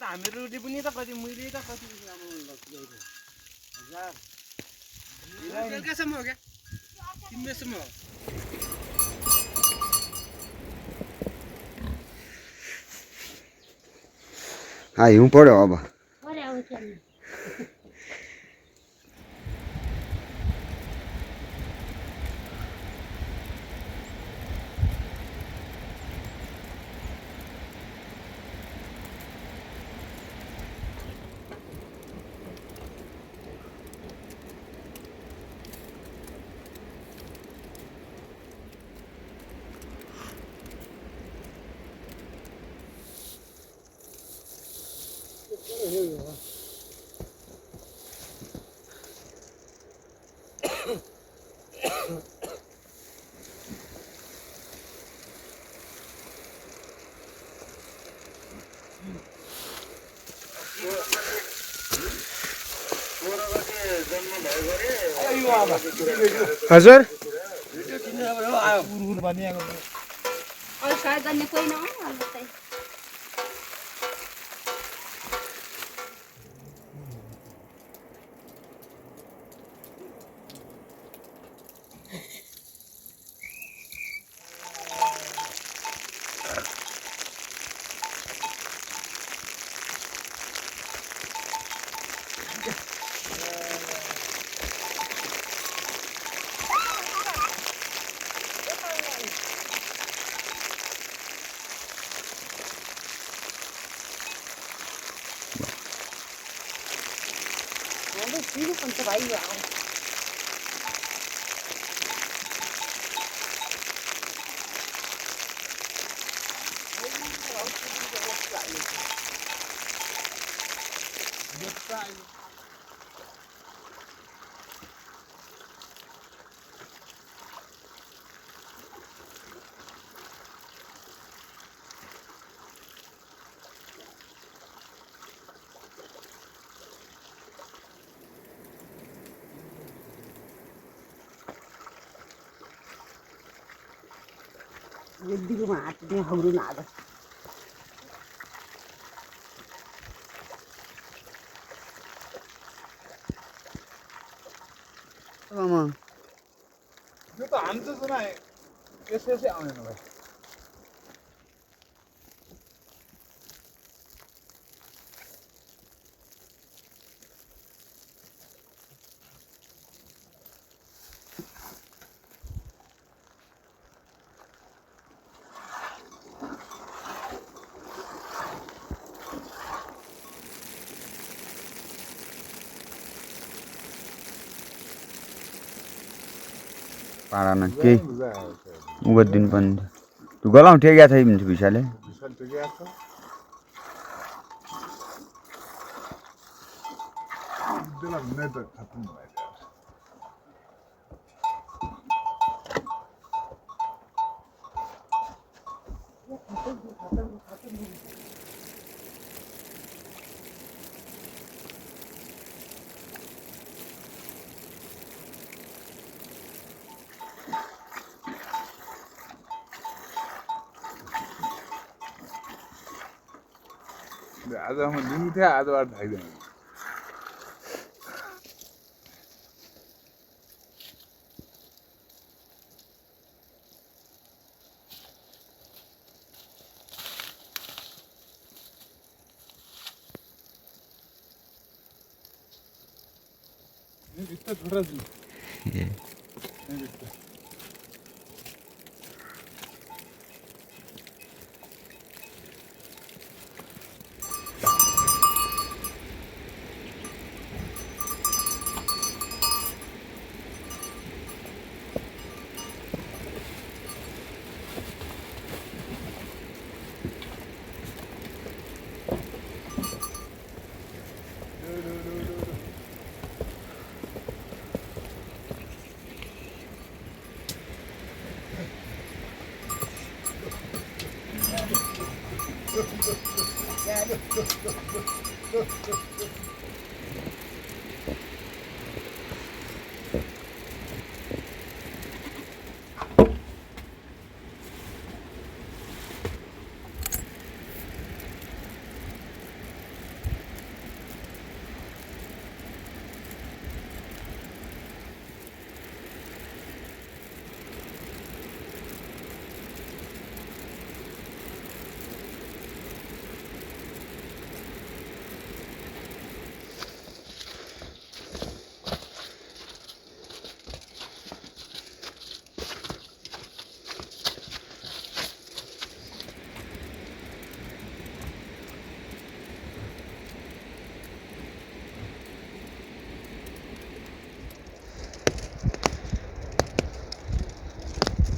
हामीहरू रोटी पनि त कति मैले त कति बेलुकासम्म हो क्या 3 बजेसम्म हो हिउँ पर्यो अब हजुर Hindi ko maatin yung hawlo na agad. आमा यो त हान्छ सुना यसै आउँदैन भाइ पारामा केही उगत दिन पनि तू गलाउ ठेक्या छ भन्छ भिसाले आज म लिनु थियो आजबाट थाक्दैन Está atrás.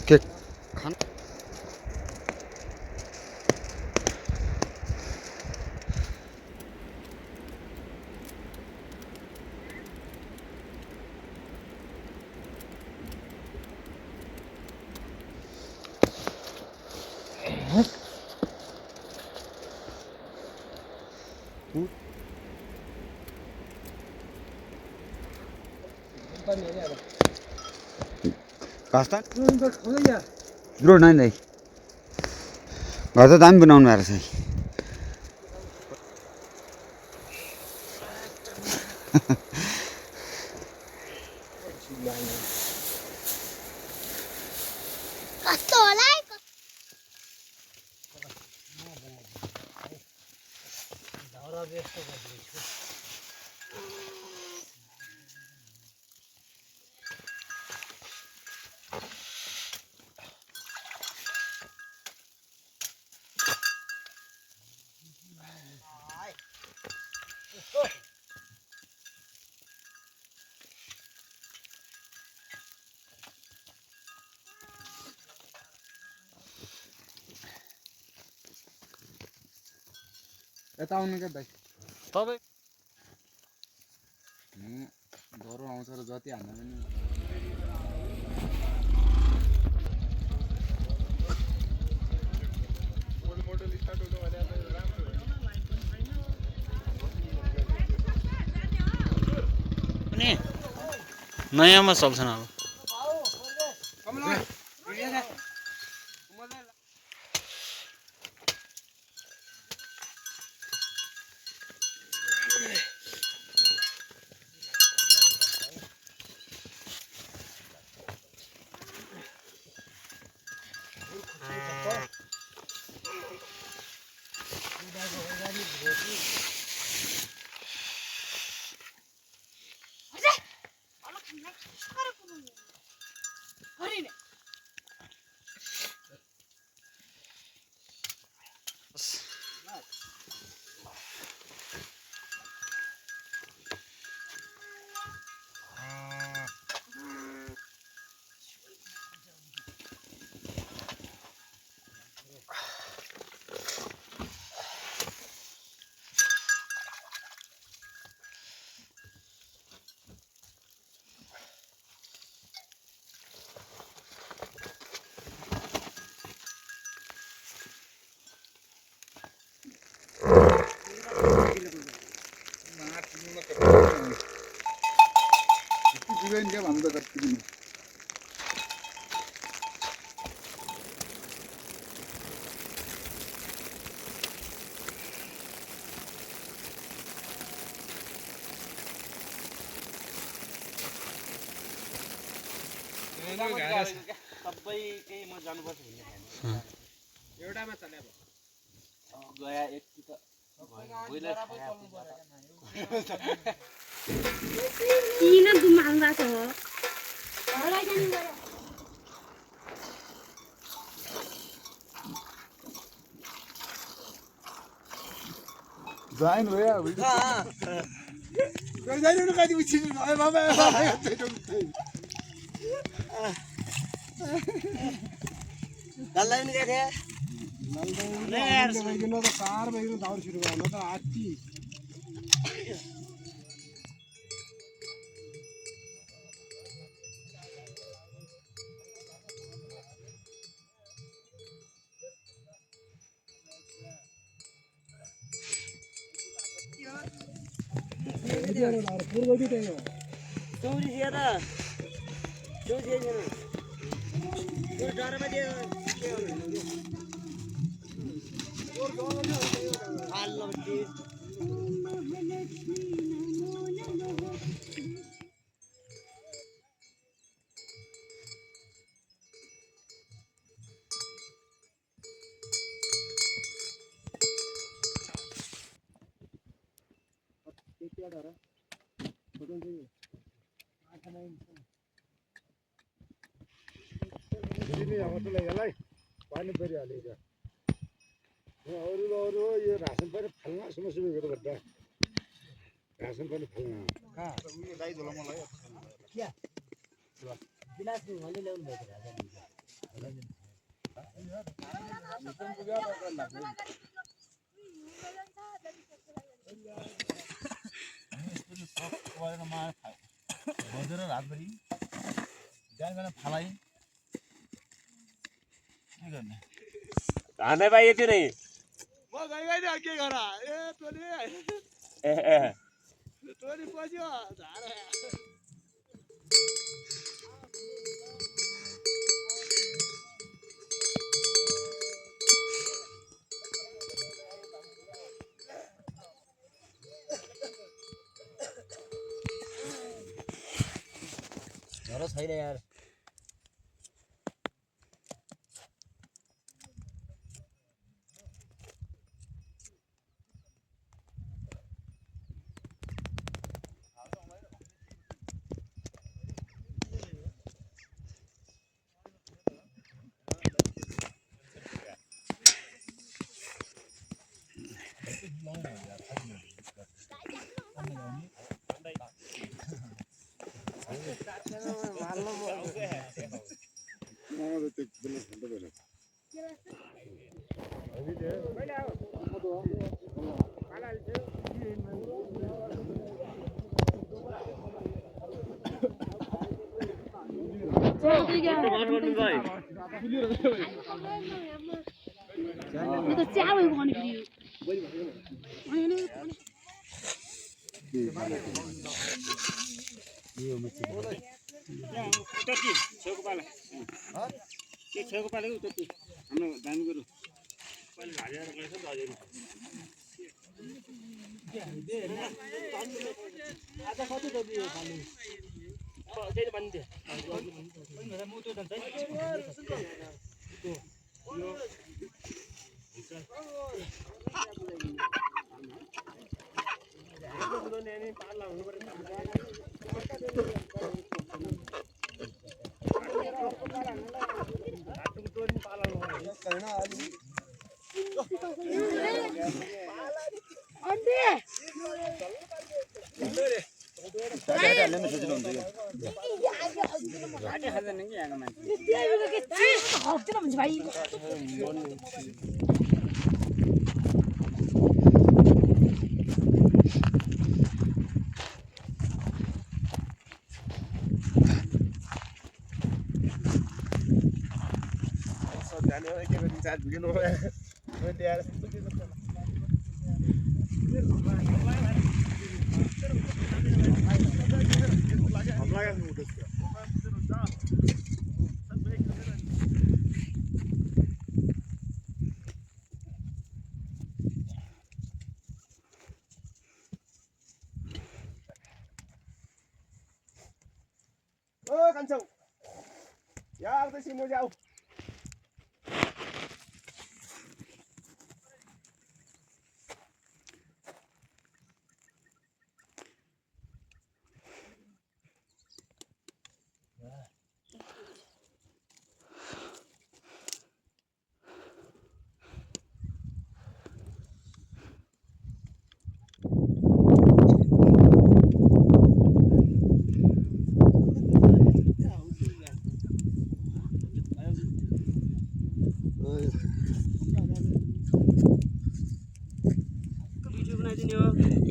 के खान कास्ता रोड नाही नाही घर त दामी बनाउनु भएको रहेछ कस्तो होला है यता आउनु क्या दाइ तपाईँ डरो आउँछ र जति हान्दा पनि पनि नयाँमा चल्छन् अब जीवन क्या भन्दा कति दिन सबै केही म जानुपर्छ भन्ने एउटामा चले गया एक त किन दुमाल्दा छ हराइ जानु गयो जाइन हो या कोई जाइन न कति उछि ए बाबा दल्लाई नि के नल्दै यार सकिन त कार भइन दाउर सुरु गर्न त आत्ती पानी परिहाल्यो अरू अरू यो रासन पनि फाल्न समस्या गर्दा रासन पनि फाल्न बजेर रातभरि बिहान फालाइ के गर्ने हाने भाइ यति नै म गइगइदियो के गर ए तोली तोली पस्यो झारे झरो छैन यार यो त च्याउ भने छेउको पाला के छेउको पालेको उता हाम्रो दामी गुरु पहिले हालेर गएछ नि आज कति दबी हो खाली त्यही पनि दे म त्यो जान्छ कान्छौ यहाँ आउँदैछु म जाऊ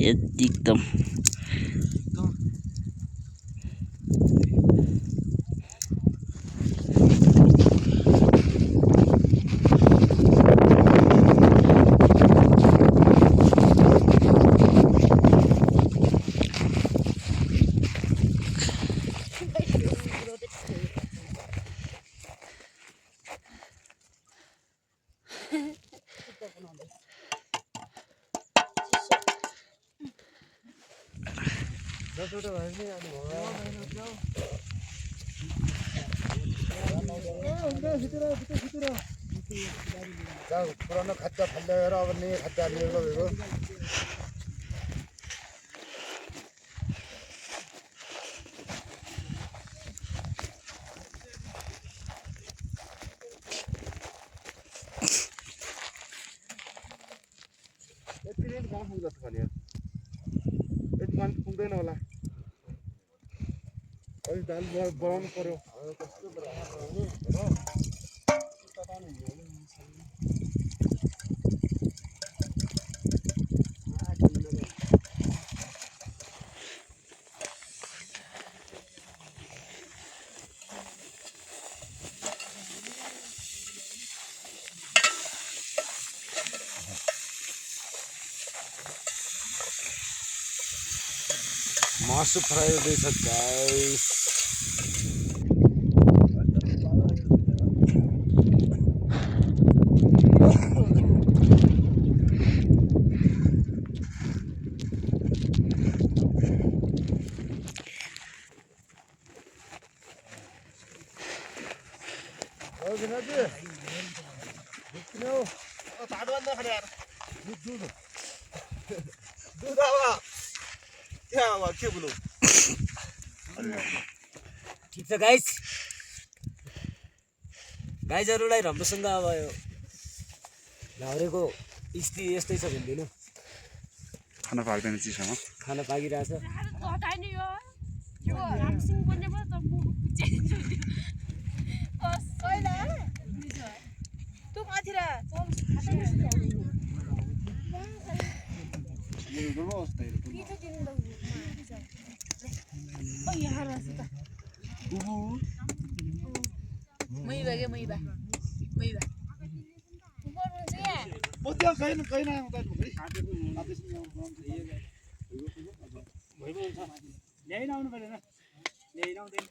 एकदम पुरानो खाद्य फाल्दा अब नयाँ खाद्य लिएर गएको यति नै कहाँ पुग्छ जस्तो खाने यति मान्छे पुग्दैन होला अलिक दाल बनाउनु पर्यो मासु फ्राई हुँदैछ गाइस ठिक छ गाइस गाइजहरूलाई राम्रोसँग अब यो घाउरेको स्थिति यस्तै छ भनिदिनु खाना पाक्दैन चिसोमा खाना पाकिरहेछ ल्याइरहनु परेन ल्याइरहँदैन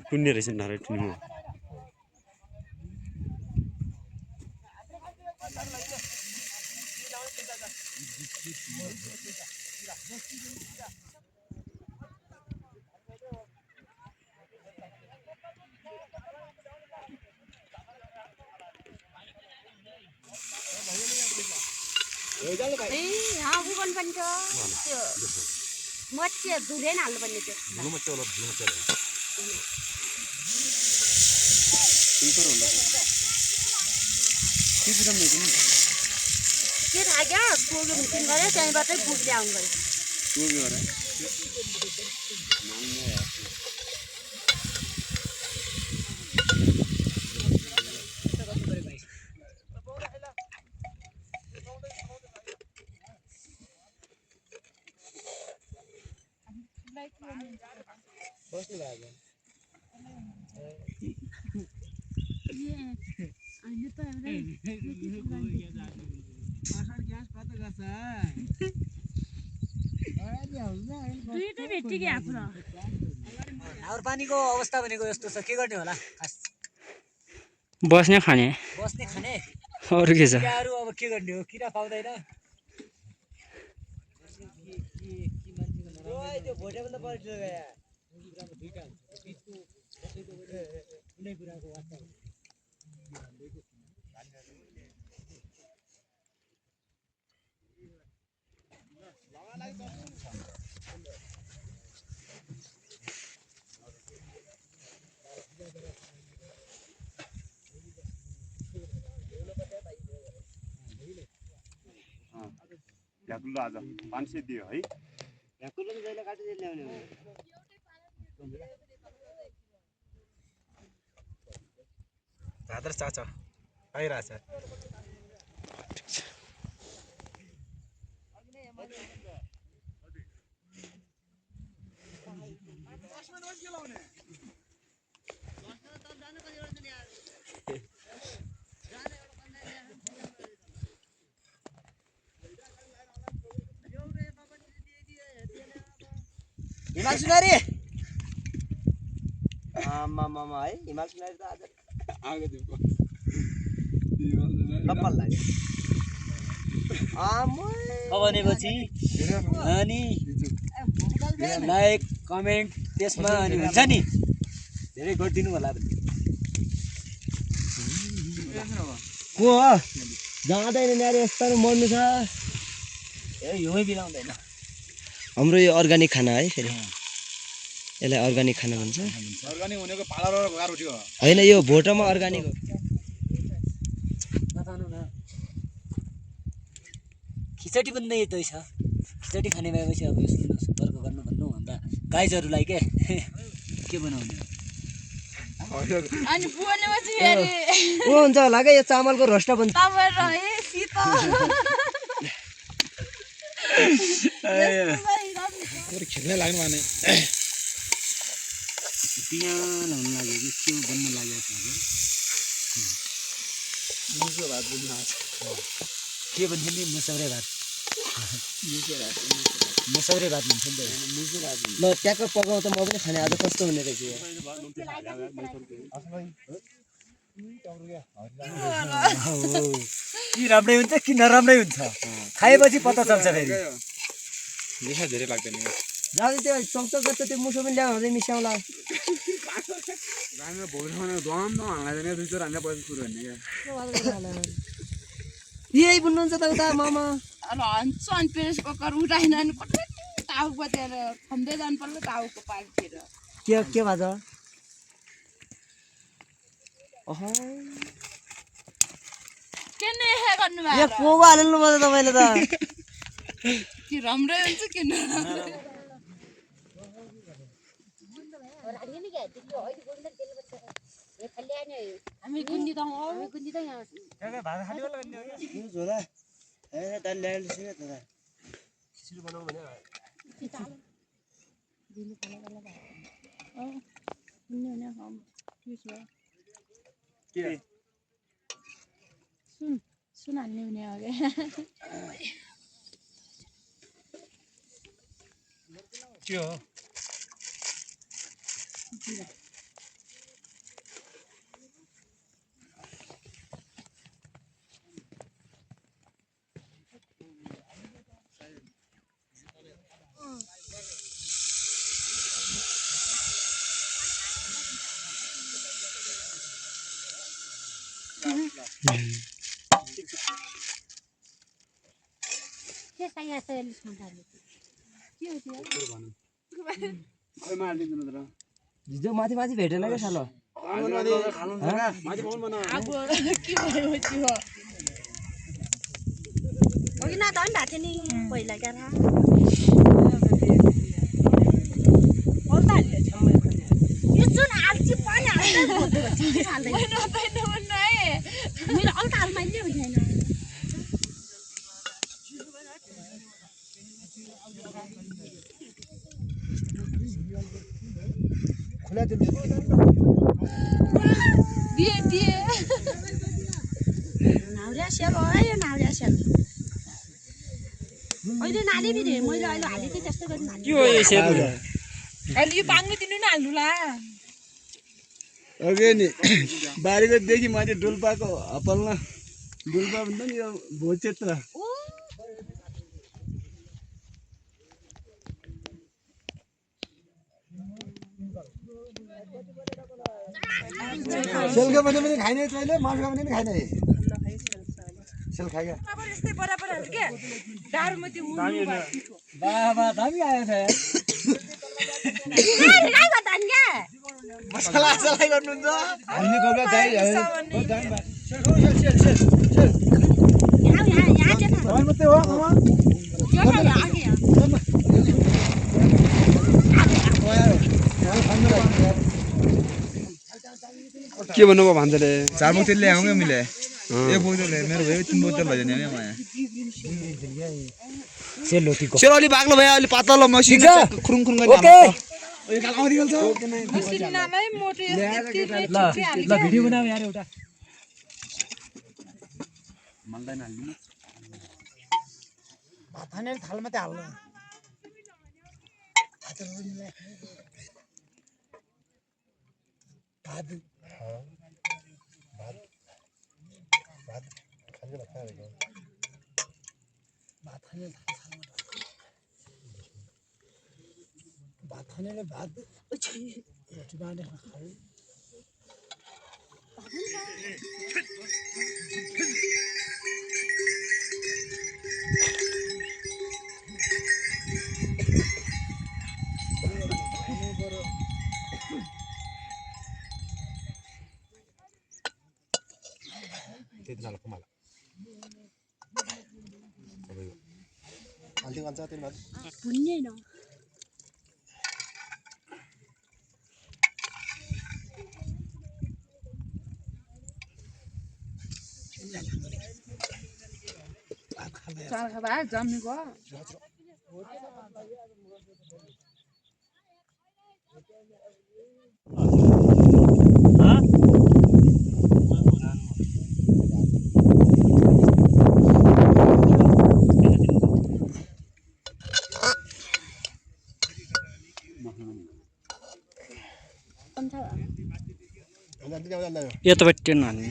कुन्ने रहेछ नारे ठुलो यहाँ उगन पनि छ त्यो मच्छी धुले न हाल्नु पर्ने के थाहा क्या कोगो मिटिङ गऱ्यो त्यहीँबाटै फुड ल्याउनु गयो पानीको अवस्था भनेको यस्तो छ के गर्ने होला खास बस्ने खाने बस्ने खाने अरु के छ किराहरु अब के गर्ने हो किरा पाउँदैन त्यो भोटे भन्दा बढी कुनै कुराको वास्ता भ्याकुलो आज 500 दियो है भ्याकुलो जहिले काटेर ल्याउने हो भाद्र चाचा आइरहेछ हिमाल सुनारी आमा है हिमाल सुनारी त आज आगे दिनको लप्पल लाग्यो भनेपछि अनि लाइक कमेन्ट त्यसमा अनि हुन्छ नि धेरै गरिदिनु होला को हो जाँदैन नि अरे यस्तो मर्नु छ ए हिउँ बिलाउँदैन हाम्रो यो अर्गानिक खाना है फेरि यसलाई अर्गानिक खाना भन्छ अर्गानिक भनेको पाला र रोटी हो होइन यो भोटोमा अर्गानिक हो खिचडी पनि नै यतै छ खिचडी खाने भएपछि अब यो सुन्नुहोस् वर्क गर्नु भन्नु भन्दा गाइजहरूलाई के बनाउने अनि बोलेपछि फेरि को हुन्छ होला क्या यो चामलको रोस्ट भन्छ तपाईँ रहे शीतल खेल्नै लाग्नु भने पियाल हुन लाग्यो कि के बन्न लागेको छ मुसो भात बुझ्नु आछ के भन्छ नि मुसौरे भात मुसौरे भात भन्छ नि त ल ट्याक्क पकाउँदा म पनि खाने आज कस्तो हुने रहेछ कि राम्रै हुन्छ कि नराम्रै हुन्छ खाएपछि पत्ता चल्छ फेरि मिठा धेरै लाग्दैन जाँदै त्यो चकचक गर्छ त्यो मुसो पनि ल्याउनु चाहिँ मिसाउला गाडीमा भोलिसम्म दम हाल्दैन दुई चार हाल्ने पैसा सुरु भन्ने क्या यही बुन्नुहुन्छ त उता मामा हन्छु अनि प्रेस कुकर उठाएन अनि टाउको बतेर खम्दै जानु पर्यो टाउको पारितिर के भाज के नै गर्नु यो पोगो हाल्नु पर्छ तपाईँले त कि राम्रै हुन्छ कि नराम्रो हामी गुन्दी त सुन हाल्ने हुने हो के हो हिजो माथि माथि भेटेन क्या सालो अघि न त नि भएको थियो नि पहिला क्या यो जुन आल्ची पनि मैले अल्टा हालमा नै हुँदैन खुला दिए नाउरिया स्याल हो यो नाउरिया स्याल अहिले नाले पनि मैले अहिले हाले चाहिँ त्यस्तो गर्नु के हो यो सेप अहिले यो बाङ्नु दिनु न हाल्नुला अघि नि बारीको देखि मैले डुल्पाको हपलमा डुल्पा भन्छ नि यो भोचेत्र सेलको भने पनि खाइने तैँले मासुको भने पनि खाइने सेल खाइगा यस्तै बराबर के दारुमा त्यो बाबा दामी आयो छ मसला सलाई गर्नुहुन्छ हामी कोका दाइ मात्रै हो के भन्नुभयो भान्जाले 4 बोतल ल्याउँगे मिले एक बोतल मेरो भयो 3 बोतल भयो नि माया सेलोटीको अलि बाग्लो भयो अलि पातलो मसिन खुरुङ खुरुङ गर्ने ओके यो काल आउँदै गल्छ सिन्नामै मोटो ल भिडियो बनाऊ यार एउटा मल्दैन हाल्दिनु भात खाने थाल मात्रै हाल्नु भात खाने भात रोटी बाँधेर खाऊ पुण्य न चार खाबा जम्मेको यतापट्टि हान्ने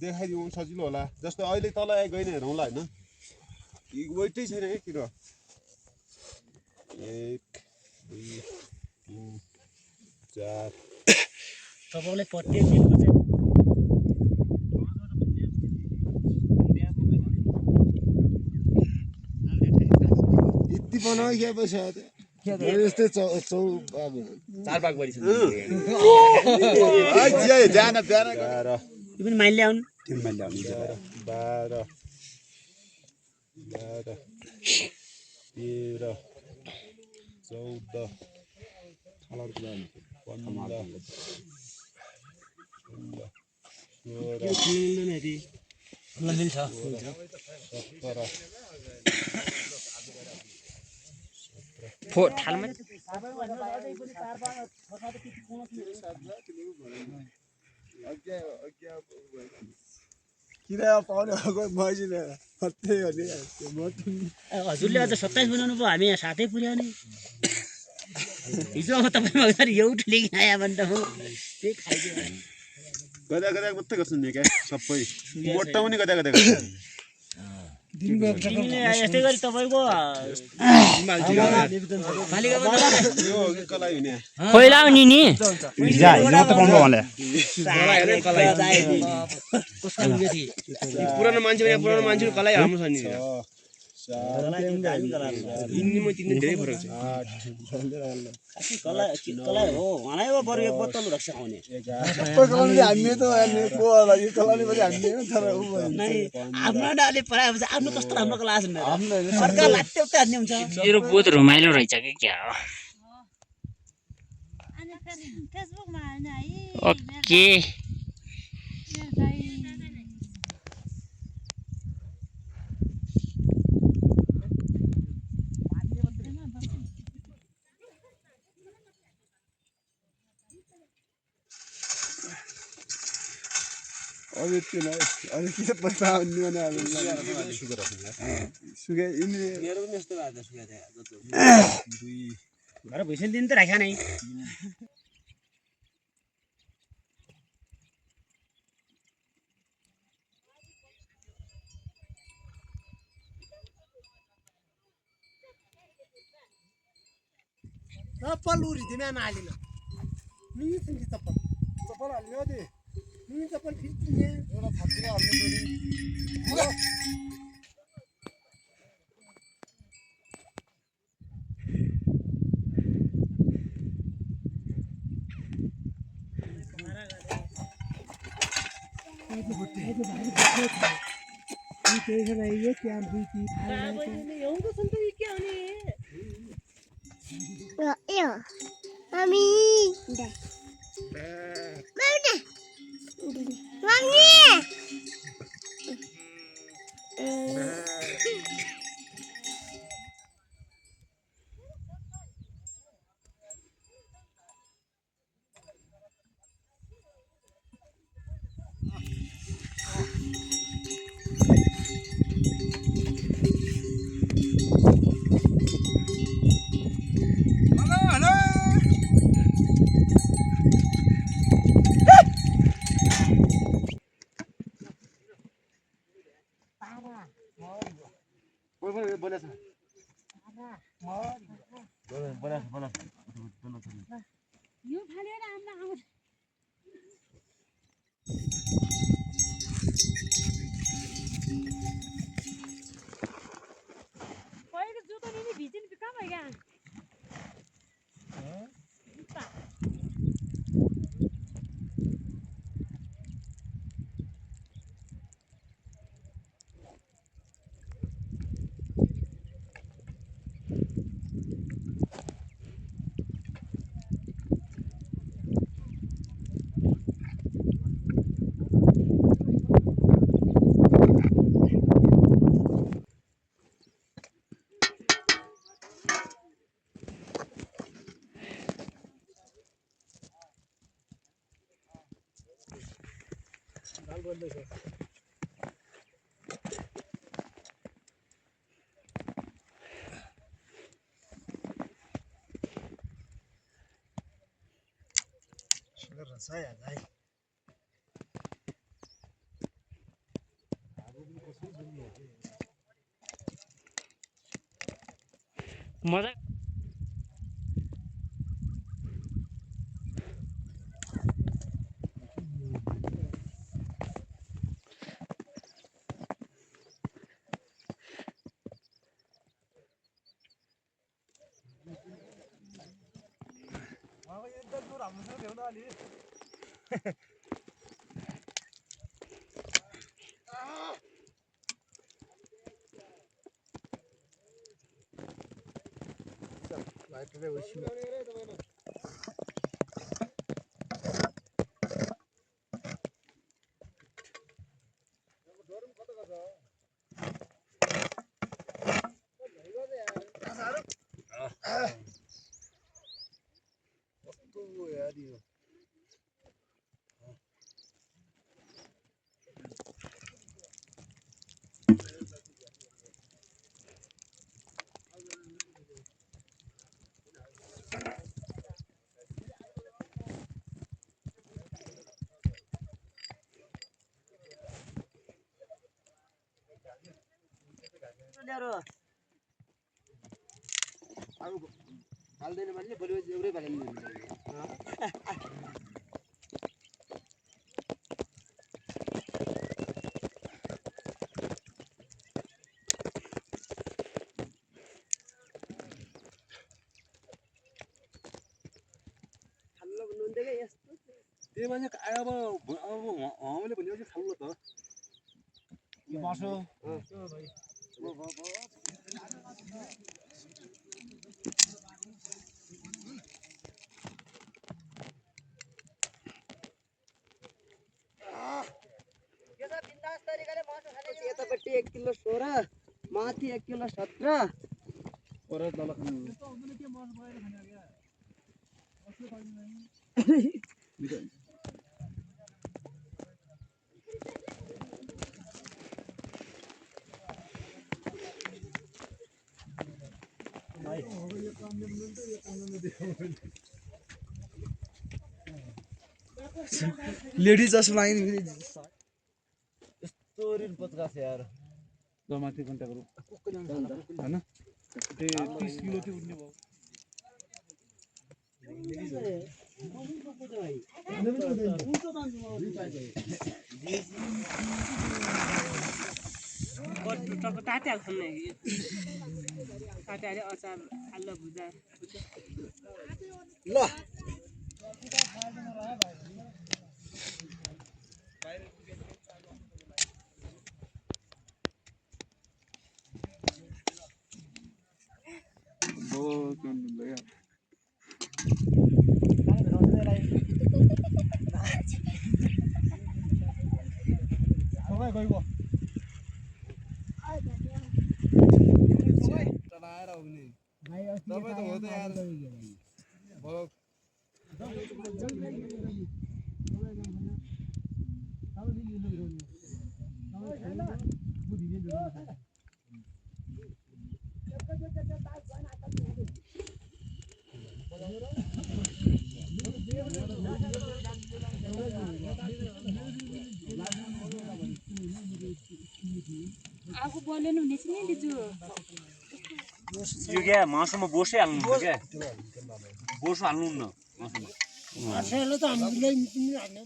देखाइदिउँ सजिलो होला जस्तो अहिले तल गइन हेरौँला होइन वेटै छैन है किन 1 2 3 4 तपाईले प्रत्येक दिनको चाहिँ यति बनाउ के पैसा यस्तै चौ 4 भाग बढी छ जान यो पनि माइल ल्याउनु 3 माइल ल्याउनु 12 13 14 थालमा किन पाउने मजिने मात्रै हो नि हजुरले अझ 27 बनाउनु पो हामी यहाँ साथै पुर्याउने हिजो तपाईँ मगर एउटा लिएर आया भने त हो त्यही खाइदियो गदा मात्रै गर्छु नि क्या सबै मोटा पनि गदा गर्छ तिमीले यस्तै गरी तपाईँको खोइलाउ नि पुरानो मान्छे कलाई हाम्रो छ नि धेरै फरक छ कलाई हो उहाँलाई बरु एक बोतल रक्स आउने हामी त को होला यो कलाले पनि हामी तर आफ्नो डाले पराएपछि आफ्नो कस्तो राम्रो कला छ सरकार लात्ते उता हान्ने हुन्छ मेरो बहुत रमाइलो रहेछ कि क्या हो फेसबुकमा हाल्नु है ओके अब यति नै अनि के पैसा आउने भने अब सुगे यिनी मेरो पनि यस्तो भएको छ सुगा घर भइसक्यो दिन त राख्या नै चप्पल उरिदिने नालिन नि तिमी चप्पल चप्पल हाल्यो दे नि चप्पल फिट्ने एउटा थाप्किन हाल्नु छोरी यो फालेर आम्ला आउँछ पहिलो जुत्ता नि भिजिन कहाँ भयो क्या मजा हाल्दैन भने भोलि एउटै पाल्दैन त्यही मान्छे अब हामीले भनेपछि खाल्लो त मासु यतापट्टि 1 किलो 16 माथि 1 किलो 17 लेडी चस्मा लगाइदिनु यस्तो रिल पत्का छ यार माथि कन्ट्याक्ट गरौँ होइन त्यो 30 किलो चाहिँ उठ्ने भयो तात्याहाल्छ नि तात्याले अचार हाल्दा भुजा ल आगो बलेन हुने छ नि दिजु यो क्या मासुमा बोसै हाल्नु हुन्छ क्या बोसो हाल्नु न मासुमा माछाले त हामीलाई पनि हाल्ने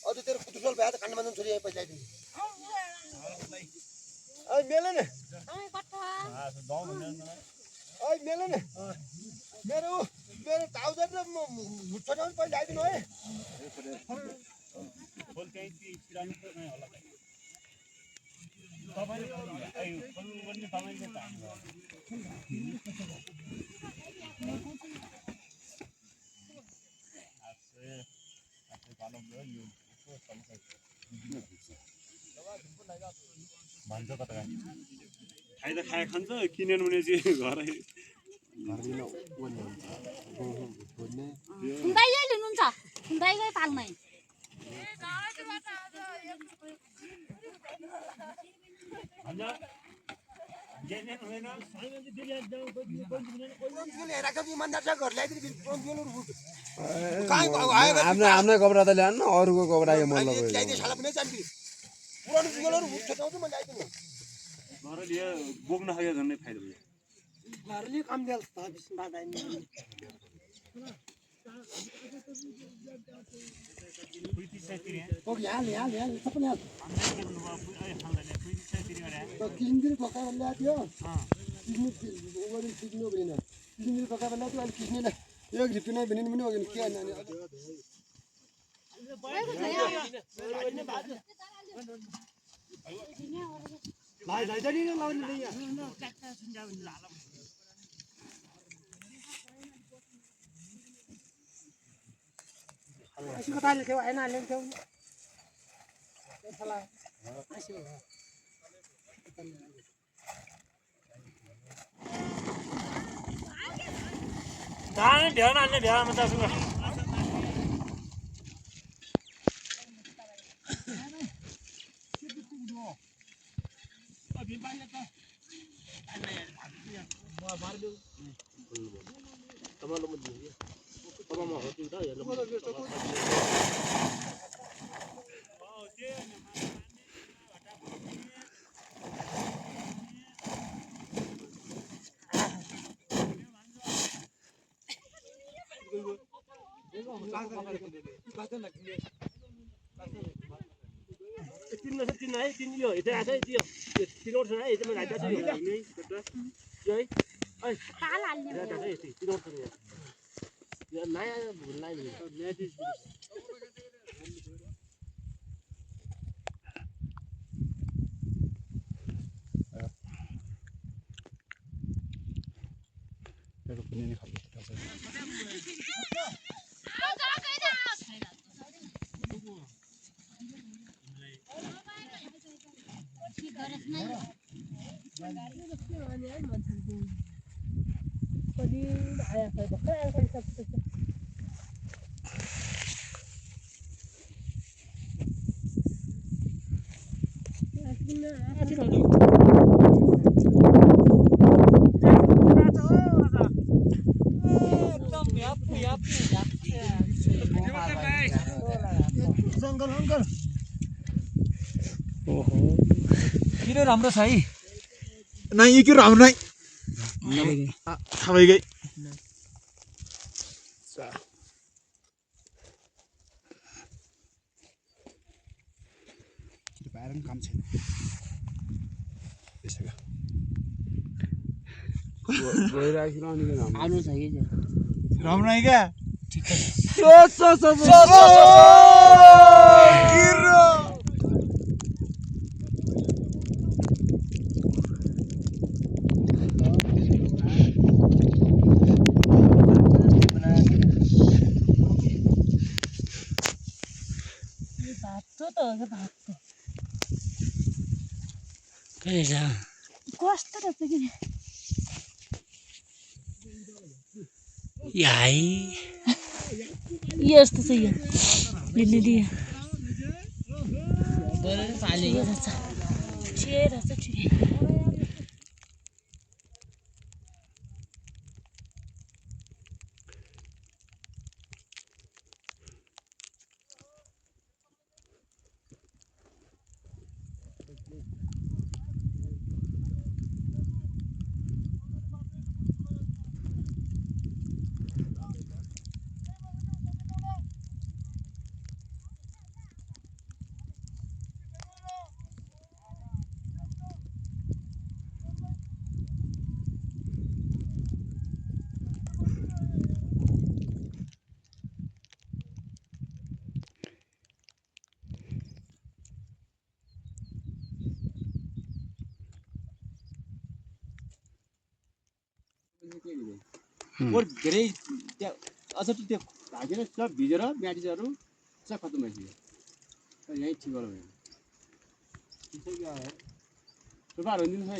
अझ तेरो कुतुसल भए त खाना छोरी यहाँ पैसा आइदिनु मेले न मेले न मेरो मेरो ट्राउजर र छोरा पनि पैसा आइदिनु है खाइ त खाए खान्छ किनेन भने चाहिँ घरै सुन्दाइले लिनुहुन्छ सुन्दाइकै पाल्नै आफ्नै कपडा त ल्याउनु अरूको कपडा यो मन लाग्यो घरले बोक्न खायो झन्डै फाइदा भयो घरले काम देल्छ त किसिमतिर पकाएर ल्याएको थियो किस्नु भने किसिमतिर पकाएर ल्याएको अहिले किस्नेलाई एक रुपियाँ नै भने पनि के नानी ध्यान हाल्ने भ्यामा त तीन है तीन यो इथे आछ त्यो तीनवटा छ है यसमा राख्दा छ यो है है ताल हाल्ने राख्दा छ यति तीनवटा छ यो नयाँ भुल्लाई नि ल्यादिस पनि नि खालको खुट्टा छ जङ्गल अङ्कल किन राम्रो छ है नै यो के राम्रो नै थाहा भइगई पाएर पनि काम छैन आउनु छ कि राम्रो नै क्या कस्तो रहेछ कि यस्तो छ यो लिली धेरै त्यहाँ अझ त्यो भागेर सब भिजेर ब्याटिजहरू सब खत्तम भइसक्यो यहीँ ठिक गरौँ सुपार हुँदिनु है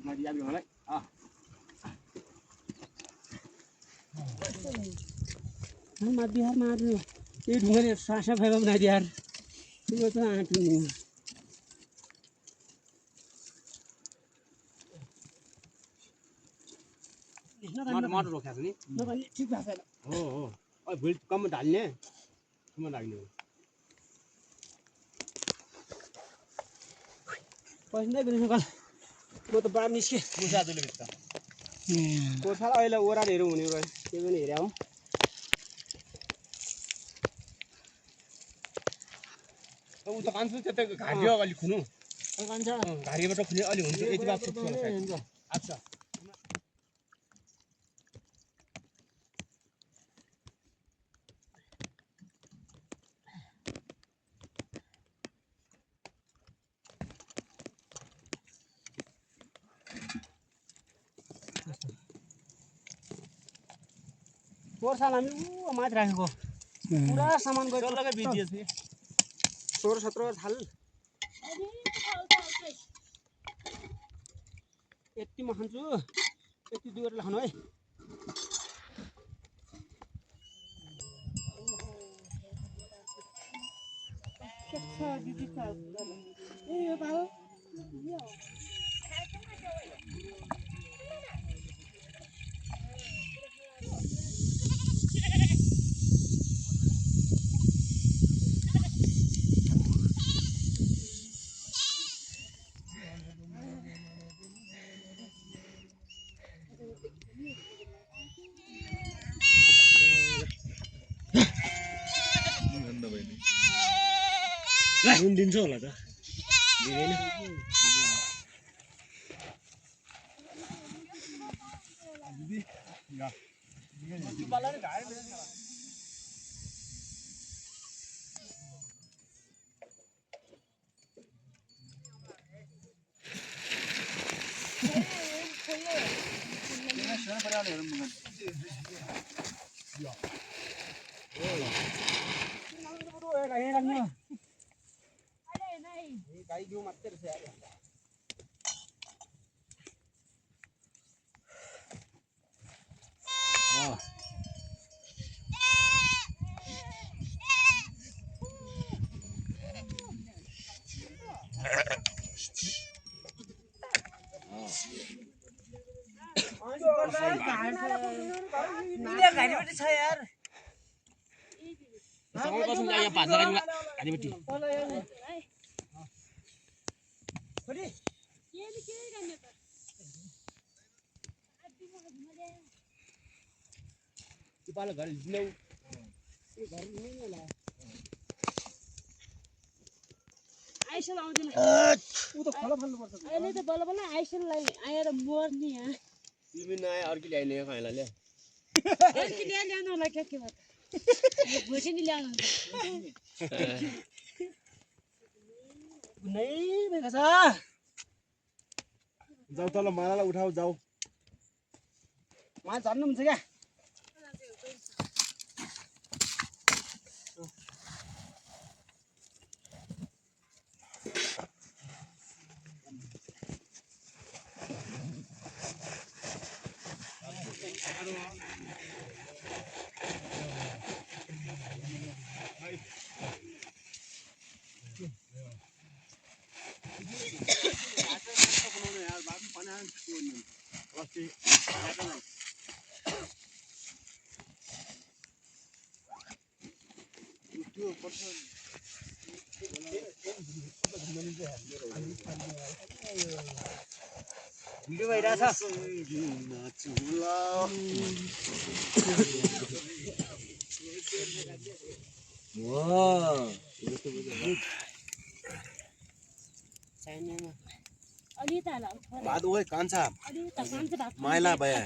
माथि याद गर्नु मलाई बिहार मार्नु यही ढुङ्गाले सासा फाइबा बनाइदियो यार यो त आँट्नु माटो रोक्छ नि ठिक भएको छैन हो भोलि कम ढाल्ने कम लाग्ने पैसा बिना सकाल म त बाम निस्केँ मुसा दुले भित्र कोठा अहिले ओह्रालेहरू हुने भयो त्यो पनि हेरे आउँ ऊ त कान्छ त्यतै घारियो अलि खुनु घारियोबाट खुले अलि हुन्छ यति बात सुक्छ अच्छा पोर्साल हामी माथि राखेको पुरा सामान गयो 16-17 थाल यति म खान्छु यति दुई खानु है दिन्छ होला त आइसल आउँदैन अहिले त बल्ल बल्ल आइसललाई आएर मर्ने यहाँ तिमी नआए अर्की ल्याइने खाइला ल्या अर्की ल्याउनु होला के भयो भोसि नि ल्याउनु नै बेका छ जाऊ तल मालालाई उठाऊ जाऊ वहाँ झर्नु हुन्छ क्या भिडियो भइरहेछ अलि त भात ओए कान्छा अलि त कान्छ भात माइला भए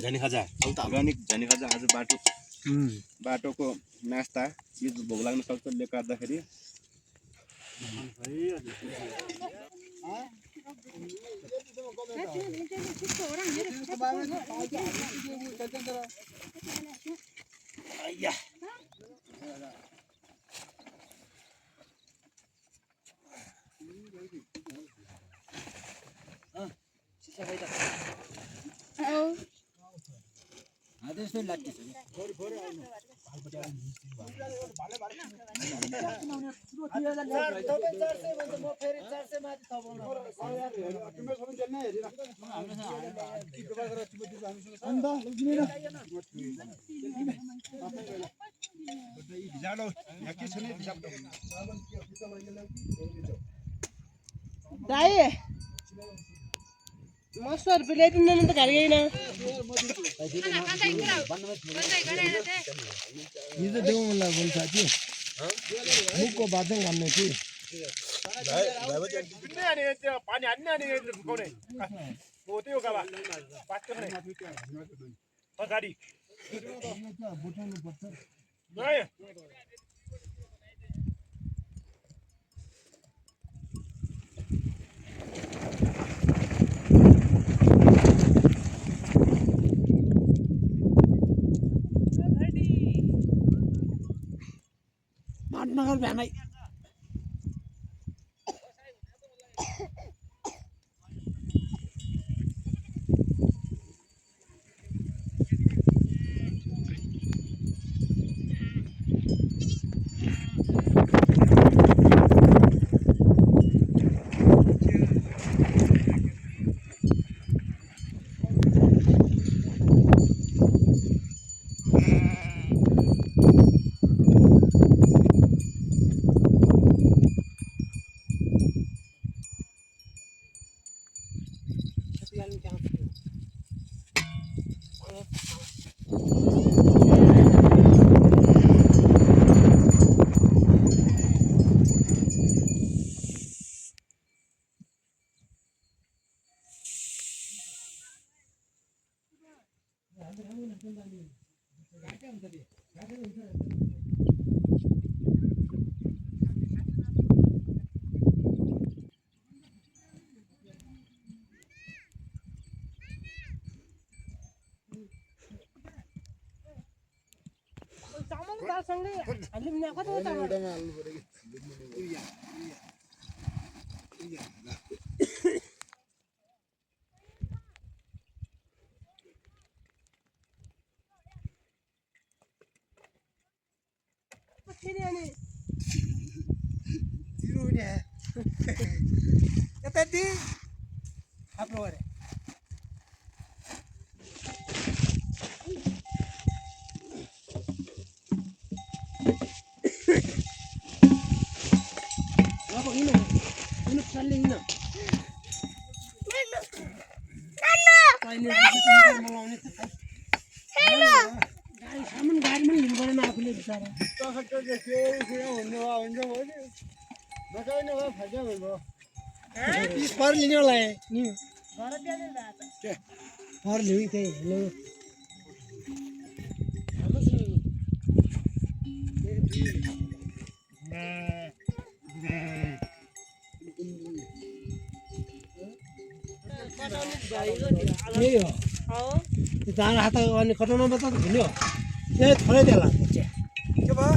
झनी खाजा अर्ग्यानिक झनी खाजा आज बाटोको नास्ता यो भोग लाग्न सक्छले गर्दाखेरि दाई म 100 रुपैयाँ ल्याइदिनु न त घर गइन हिजो देऊ मलाई बोल साथी मुखको बादन गर्ने कि पानी हान्ने अनि फुकाउने हो त्यो का बाटो नै गाडी बुझाउनु पर्छ नगर भ्यानै पर लिने वाला है पर लिवी थे लो नहीं हो तार हाथ अनि कटौना बता तो भूलियो ये थोड़े देला के बा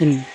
in